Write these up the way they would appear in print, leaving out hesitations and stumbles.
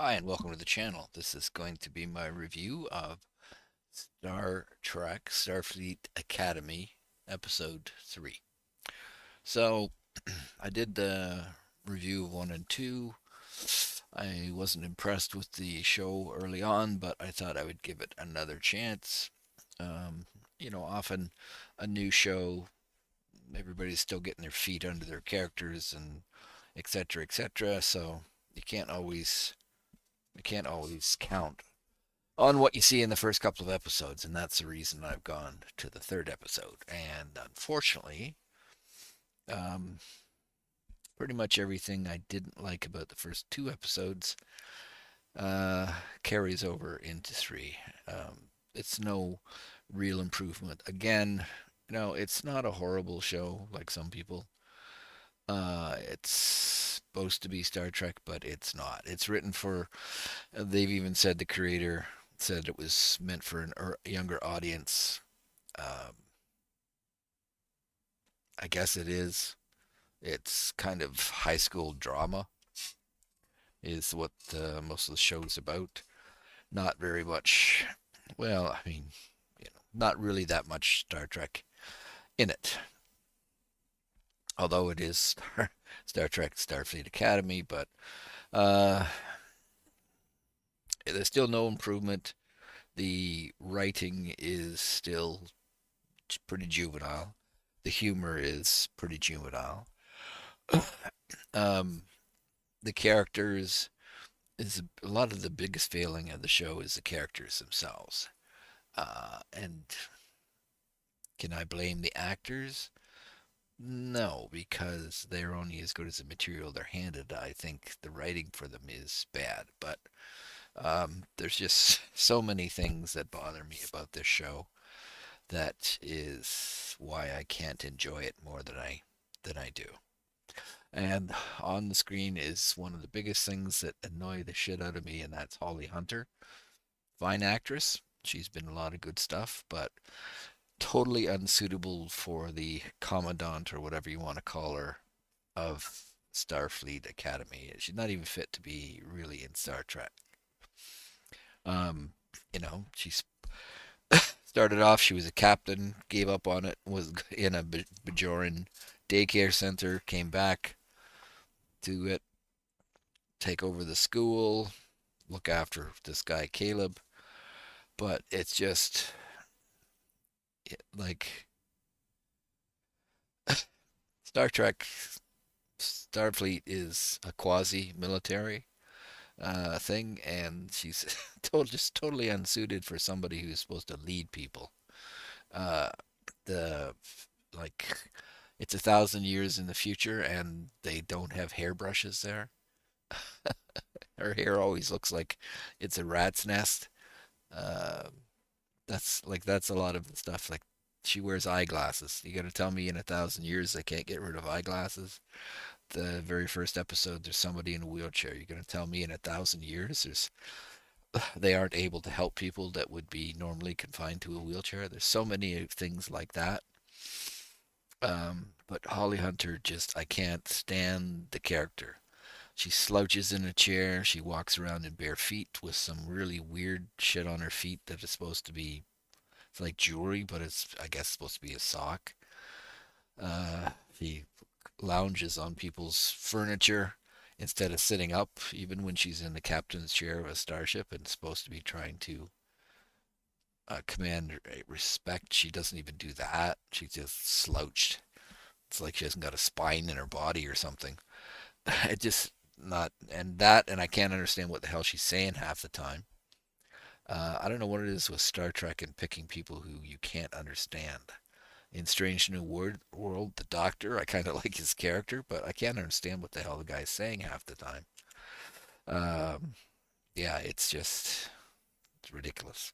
Hi, and welcome to the channel. This is going to be my review of Star Trek Starfleet Academy Episode 3. So, I did the review of 1 and 2. I wasn't impressed with the show early on, but I thought I would give it another chance. Um, often a new show, everybody's still getting their feet under their characters and etc. etc. So you can't always count on what you see in the first couple of episodes, and that's the reason I've gone to the third episode. And unfortunately, um, pretty much everything I didn't like about the first two episodes uh, carries over into three. It's no real improvement. Again, it's not a horrible show like some people. It's supposed to be Star Trek, but it's not. It's written for. They've even said the creator said it was meant for a younger audience. Um, I guess it is. It's kind of high school drama, is what most of the show is about. Not very much. Well, I mean, not really that much Star Trek in it. Although it is Star Trek Starfleet Academy, but uh, there's still no improvement. The writing is still pretty juvenile. The humor is pretty juvenile. um, the characters is a lot of the biggest failing of the show is the characters themselves. And can I blame the actors? No, because they're only as good as the material they're handed. I think the writing for them is bad, but there's just so many things that bother me about this show. That is why I can't enjoy it more than I do. And on the screen is one of the biggest things that annoy the shit out of me, and that's Holly Hunter. Fine actress. She's been in a lot of good stuff, but totally unsuitable for the commandant or whatever you want to call her of Starfleet Academy. She's not even fit to be really in Star Trek. Um, she's started off, she was a captain, gave up on it, was in a Bajoran daycare center, came back to it, take over the school, look after this guy Caleb. But it's just like Star Trek, Starfleet is a quasi-military thing, and she's just totally unsuited for somebody who's supposed to lead people. Uh, the like it's 1,000 years in the future, and they don't have hairbrushes there. Her hair always looks like it's a rat's nest. Uh, that's a lot of the stuff. Like she wears eyeglasses. You got to tell me in 1,000 years they can't get rid of eyeglasses? The very first episode, there's somebody in a wheelchair. You're going to tell me in 1,000 years they aren't able to help people that would be normally confined to a wheelchair? There's so many things like that. But Holly Hunter, just I can't stand the character. She slouches in a chair. She walks around in bare feet with some really weird shit on her feet that is supposed to be, it's like jewelry, but it's, I guess, supposed to be a sock. She lounges on people's furniture instead of sitting up, even when she's in the captain's chair of a starship and supposed to be trying to command respect. She doesn't even do that. She's just slouched. It's like she hasn't got a spine in her body or something. It just not, and I can't understand what the hell she's saying half the time. I don't know what it is with Star Trek and picking people who you can't understand. In Strange New World, the Doctor, I kind of like his character, but I can't understand what the hell the guy's saying half the time. Um, yeah, it's ridiculous.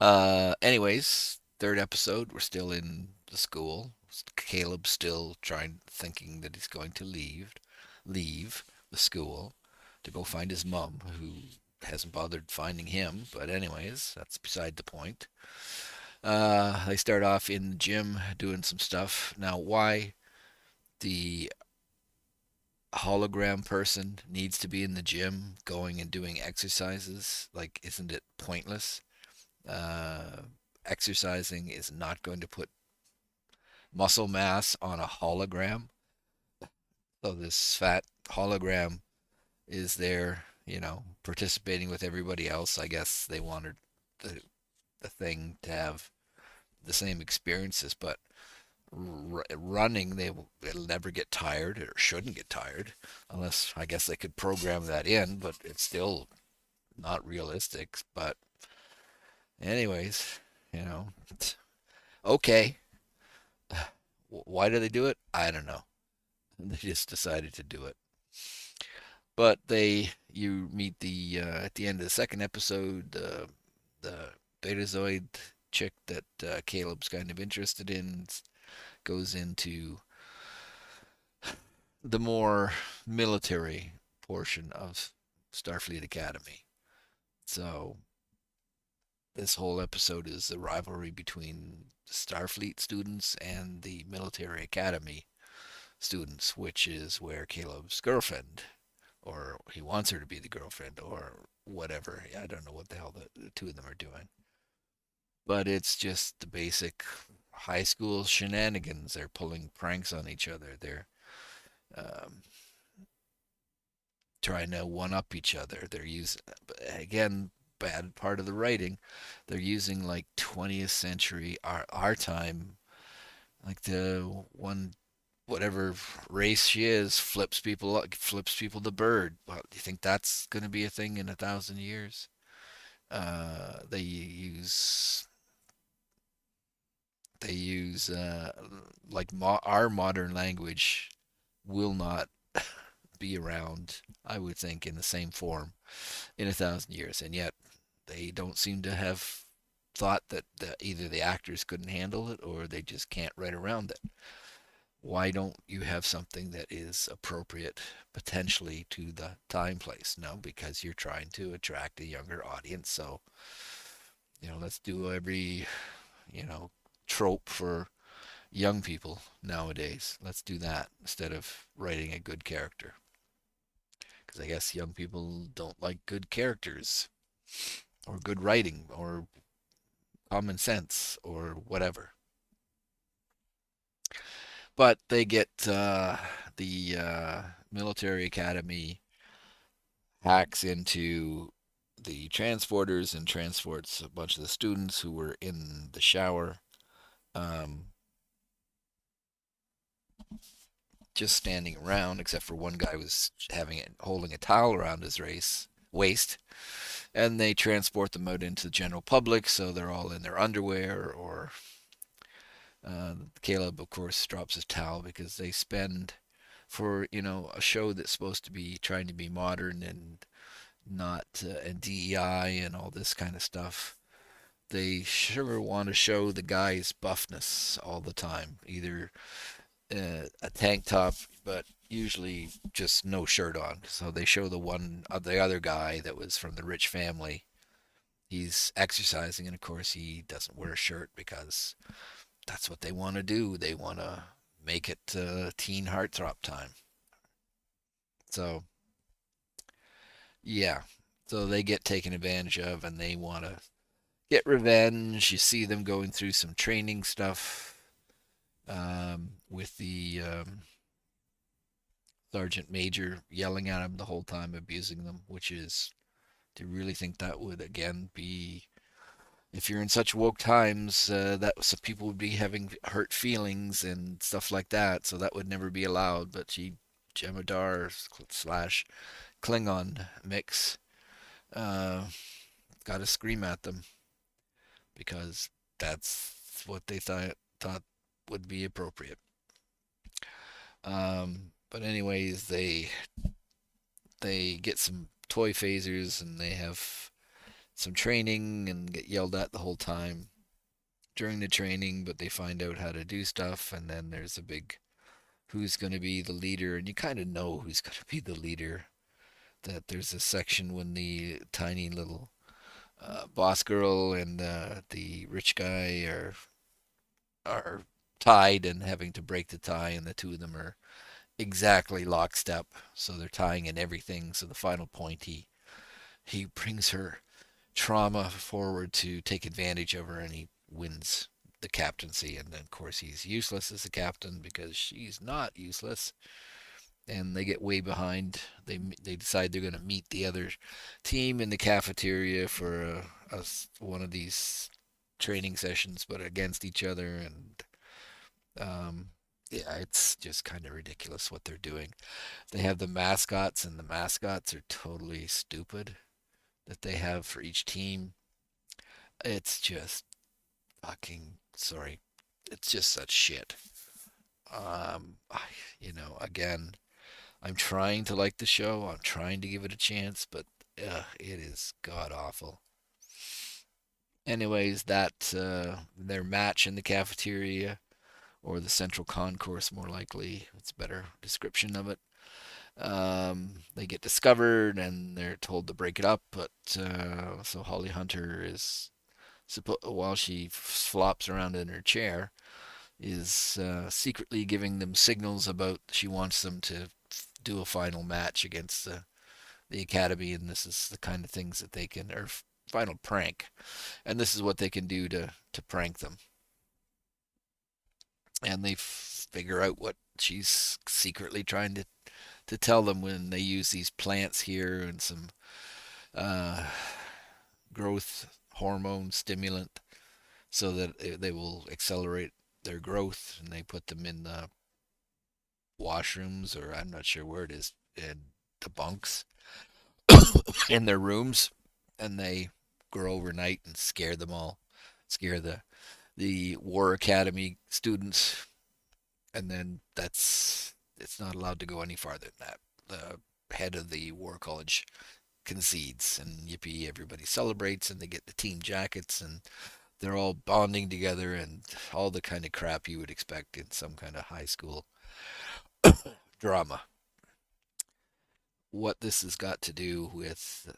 Anyways, third episode, we're still in the school. Caleb's still thinking that he's going to leave the school to go find his mom, who hasn't bothered finding him. But anyways, that's beside the point. They start off in the gym doing some stuff. Now, why the hologram person needs to be in the gym going and doing exercises? Like, isn't it pointless? Uh, Exercising is not going to put muscle mass on a hologram. So this fat hologram is there, participating with everybody else. I guess they wanted the, the thing to have the same experiences, but running, it'll never get tired or shouldn't get tired, unless I guess they could program that in, but it's still not realistic. But anyways, you know, okay. Why do they do it? I don't know. They just decided to do it. But you meet at the end of the second episode, the Betazoid chick that Caleb's kind of interested in goes into the more military portion of Starfleet Academy. So this whole episode is the rivalry between Starfleet students and the military academy students, which is where Caleb's girlfriend, or he wants her to be the girlfriend, or whatever. I don't know what the hell the two of them are doing. But it's just the basic high school shenanigans. They're pulling pranks on each other. They're um, trying to one up each other. They're using, again, bad part of the writing. They're using like 20th century our time, like the one whatever race she is flips people the bird. Well, do you think that's going to be a thing in 1,000 years? They use like our modern language will not be around, I would think, in the same form in 1,000 years, and yet they don't seem to have thought that either the actors couldn't handle it or they just can't write around it. Why don't you have something that is appropriate potentially to the time place? No, because you're trying to attract a younger audience. So, let's do every, you know, trope for young people nowadays. Let's do that instead of writing a good character. Because I guess young people don't like good characters or good writing or common sense or whatever. But they get the military academy hacks into the transporters and transports a bunch of the students who were in the shower, um, just standing around, except for one guy was holding a towel around his waist, and they transport them out into the general public, so they're all in their underwear. Or Caleb, of course, drops his towel because they spend for a show that's supposed to be trying to be modern and not and DEI and all this kind of stuff. They sure want to show the guy's buffness all the time, either a tank top, but usually just no shirt on. So they show the other guy that was from the rich family. He's exercising, and of course he doesn't wear a shirt because that's what they want to do. They want to make it teen heartthrob time. So yeah, so they get taken advantage of, and they want to get revenge. You see them going through some training stuff with the sergeant major yelling at them the whole time, abusing them, which is, do you really think that would again be, if you're in such woke times, that some people would be having hurt feelings and stuff like that, so that would never be allowed. But Jemadar slash Klingon mix, uh, got to scream at them because that's what they thought would be appropriate. But anyways, they get some toy phasers and they have some training and get yelled at the whole time during the training, but they find out how to do stuff, and then there's a big who's going to be the leader, and you kind of know who's going to be the leader. That there's a section when the tiny little boss girl and the rich guy are tied and having to break the tie, and the two of them are exactly lockstep. So they're tying in everything. So the final point, he brings her trauma forward to take advantage of her, and he wins the captaincy. And then, of course, he's useless as a captain because she's not useless. And they get way behind. They decide they're going to meet the other team in the cafeteria for one of these training sessions, but against each other. And yeah, it's just kind of ridiculous what they're doing. They have the mascots, and the mascots are totally stupid that they have for each team. It's just fucking sorry. It's just such shit. I, again, I'm trying to like the show. I'm trying to give it a chance, but it is god awful. Anyways, that their match in the cafeteria or the central concourse, more likely, it's a better description of it. They get discovered and they're told to break it up, but so Holly Hunter is while she flops around in her chair, is secretly giving them signals about she wants them to do a final match against the academy, and this is the kind of things that they can, or final prank, and this is what they can do to prank them. And they figure out what she's secretly trying to tell them when they use these plants here and some uh, growth hormone stimulant so that they will accelerate their growth, and they put them in the washrooms, or I'm not sure where it is, in the bunks in their rooms, and they grow overnight and scare them all, scare the War Academy students, and then that's it's not allowed to go any farther than that. The head of the War College concedes, and yippee, everybody celebrates, and they get the team jackets, and they're all bonding together, and all the kind of crap you would expect in some kind of high school drama. What this has got to do with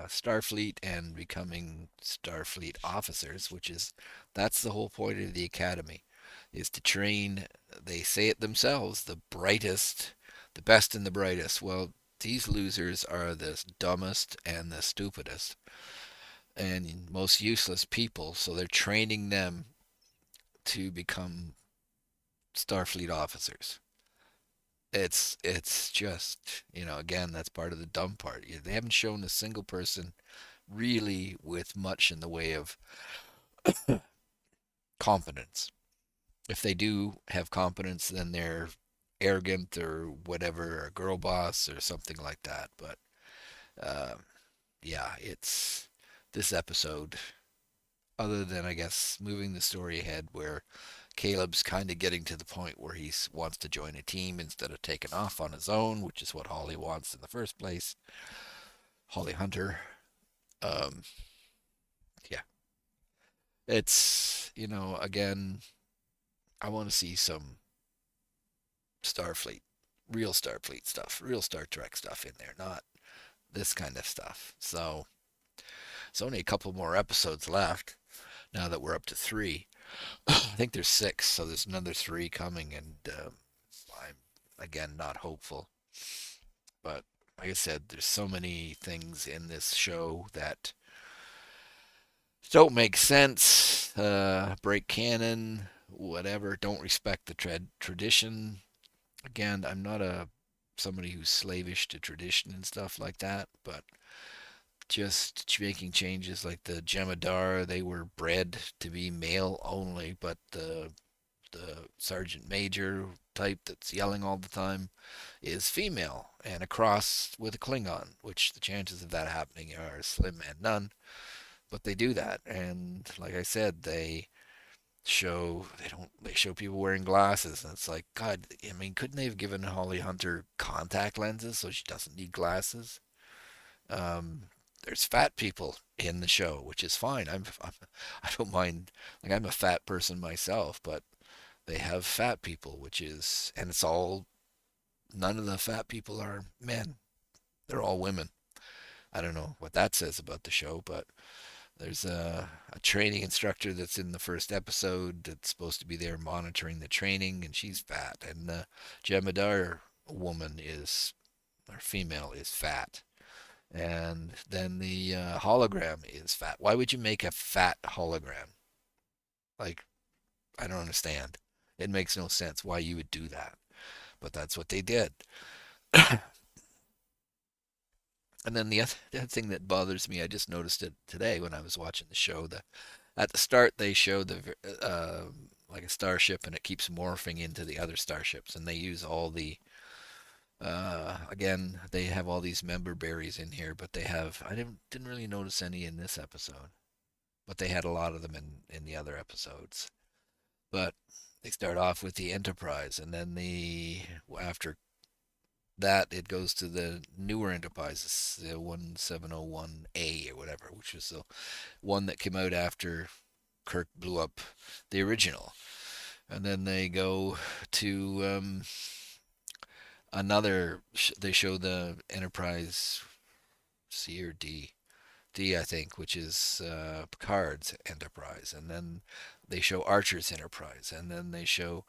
Starfleet and becoming Starfleet officers, which is that's the whole point of the academy, is to train. They say it themselves, the brightest, the best and the brightest. Well, these losers are the dumbest and the stupidest and most useless people. So they're training them to become Starfleet officers. It's just, again, that's part of the dumb part. They haven't shown a single person really with much in the way of competence. If they do have competence, then they're arrogant or whatever, or a girl boss or something like that. But uh, yeah, it's this episode, other than I guess moving the story ahead, where Caleb's kind of getting to the point where he wants to join a team instead of taking off on his own, which is what Holly wants in the first place. Holly Hunter. Um, yeah, it's again, I want to see some Starfleet, real Starfleet stuff, real Star Trek stuff in there, not this kind of stuff. So it's only a couple more episodes left now that we're up to three. I think there's six, so there's another three coming, and I'm again not hopeful. But like I said, there's so many things in this show that don't make sense, break canon, whatever, don't respect the tradition. Again, I'm not a somebody who's slavish to tradition and stuff like that, but just making changes like the Jemadar, they were bred to be male only, but the sergeant major type that's yelling all the time is female and a cross with a Klingon, which the chances of that happening are slim and none. But they do that, and like I said, they show people wearing glasses, and it's like, God, I mean, couldn't they have given Holly Hunter contact lenses so she doesn't need glasses? Um, there's fat people in the show, which is fine. I don't mind. Like, I'm a fat person myself, but they have fat people, which is, and it's all, none of the fat people are men. They're all women. I don't know what that says about the show, but there's a training instructor that's in the first episode that's supposed to be there monitoring the training, and she's fat. And Jemadar woman is, or female is fat, and then the hologram is fat. Why would you make a fat hologram? Like, I don't understand. It makes no sense why you would do that, but that's what they did. And then the other thing that bothers me, I just noticed it today when I was watching the show. At the start they show like a starship, and it keeps morphing into the other starships, and they use all the again, they have all these member berries in here, but they have I didn't really notice any in this episode, but they had a lot of them in the other episodes. But they start off with the Enterprise, and then the after that it goes to the newer Enterprises, the 1701A or whatever, which was the one that came out after Kirk blew up the original. And then they go to another. They show the Enterprise C or D. D, I think, which is Picard's Enterprise, and then they show Archer's Enterprise, and then they show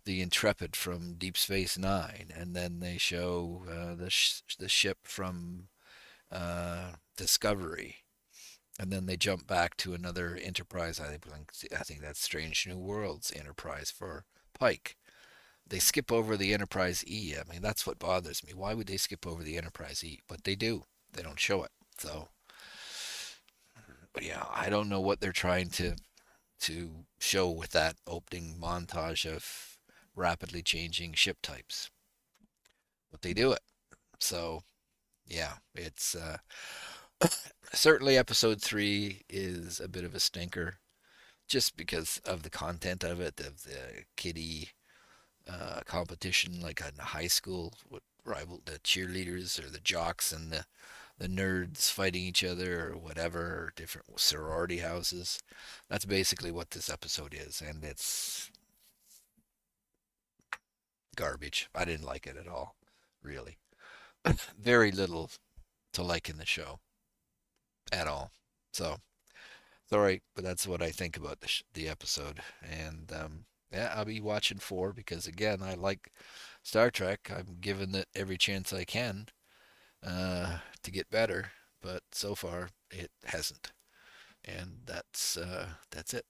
the Intrepid from Deep Space Nine, and then they show the ship from Discovery, and then they jump back to another Enterprise. I think that's Strange New Worlds Enterprise for Pike. They skip over the Enterprise E. I mean, that's what bothers me. Why would they skip over the Enterprise E? But they do. They don't show it. So, but yeah, I don't know what they're trying to show with that opening montage of rapidly changing ship types. But they do it. So, yeah, it's certainly episode 3 is a bit of a stinker just because of the content of it, of the kiddie competition, like in high school, what rival the cheerleaders or the jocks and the nerds fighting each other or whatever, or different sorority houses. That's basically what this episode is, and it's garbage. I didn't like it at all, really. Very little to like in the show at all. So, sorry, but that's what I think about the episode. And yeah, I'll be watching 4 because again, I like Star Trek. I'm giving it every chance I can to get better, but so far it hasn't. And that's it.